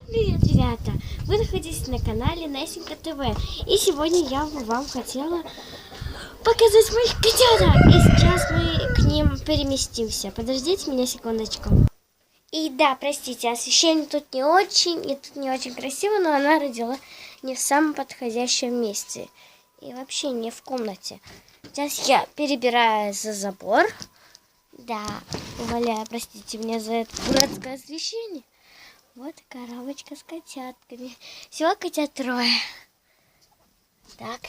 Привет, ребята! Вы находитесь на канале Настенька ТВ. И сегодня я бы вам хотела показать моих котяток. И сейчас мы к ним переместимся. Подождите меня секундочку. И да, простите, освещение тут не очень, и тут не очень красиво, но она родила не в самом подходящем месте. И вообще не в комнате. Сейчас я перебираю за забор. Да, умоляю, простите меня за это дурацкое освещение. Вот коробочка с котятками. Всего котят 3. Так,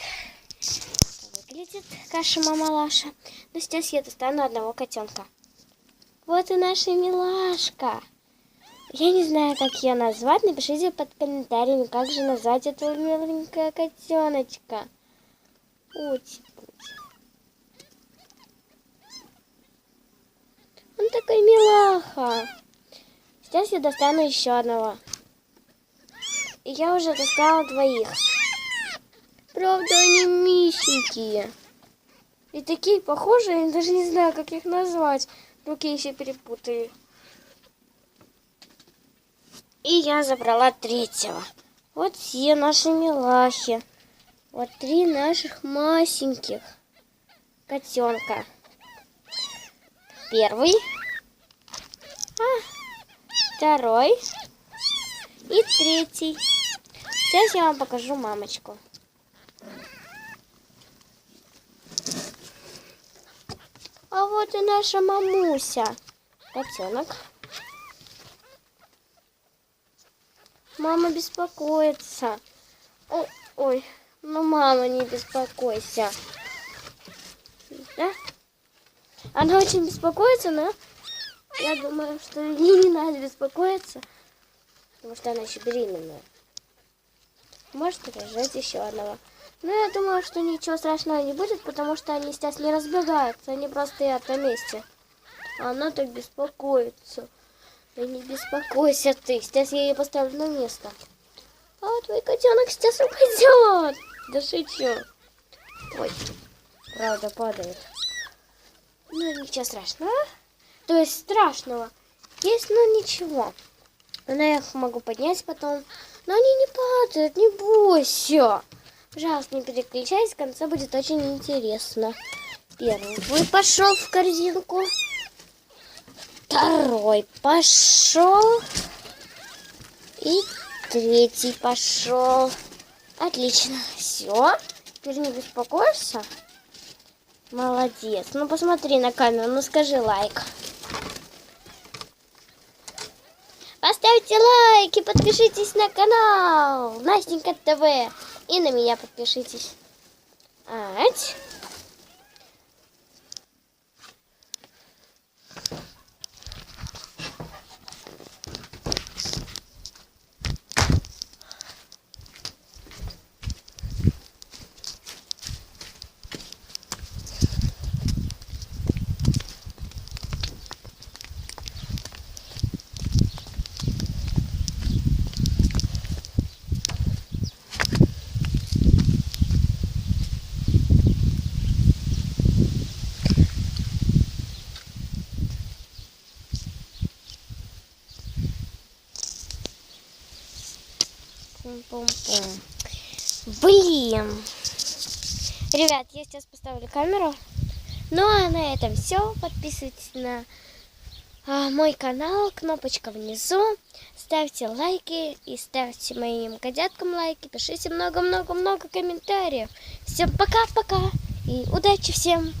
выглядит каша-мамалаша. Но сейчас я достану одного котенка. Вот и наша милашка. Я не знаю, как ее назвать. Напишите под комментариями, как же назвать этого миленького котеночка. Он такой милаха. Сейчас я достану еще одного. И я уже достала 2. Правда, они миленькие. И такие похожие, я даже не знаю, как их назвать. Вдруг я еще перепутаю. И я забрала 3. Вот все наши милахи. Вот 3 наших масеньких котенка. 1, 2 и 3. Сейчас я вам покажу мамочку. А вот и наша мамуся. Котенок. Мама беспокоится. Ой, ну мама, не беспокойся. Да? Она очень беспокоится, но я думаю, что ей не надо беспокоиться, потому что она еще беременная. Может рожать еще одного. Но я думаю, что ничего страшного не будет, потому что они сейчас не разбегаются, они просто стоят на месте. А она так беспокоится. Да не беспокойся ты, сейчас я ее поставлю на место. А твой котенок сейчас упадет. Да шучу. Ой, правда падает. Ну ничего страшного. То есть страшного есть, но ничего. Но я их могу поднять потом. Но они не падают, не бойся. Пожалуйста, не переключайся, в конце будет очень интересно. 1 пошел в корзинку. 2 пошел. И 3 пошел. Отлично. Все. Теперь не беспокоишься? Молодец. Ну посмотри на камеру, ну скажи лайк. Поставьте лайки, подпишитесь на канал Настенька ТВ. И на меня подпишитесь. Пум-пум-пум. Блин. Ребят, я сейчас поставлю камеру. Ну а на этом все. Подписывайтесь на мой канал. Кнопочка внизу. Ставьте лайки и ставьте моим котяткам лайки. Пишите много-много-много комментариев. Всем пока-пока. И удачи всем.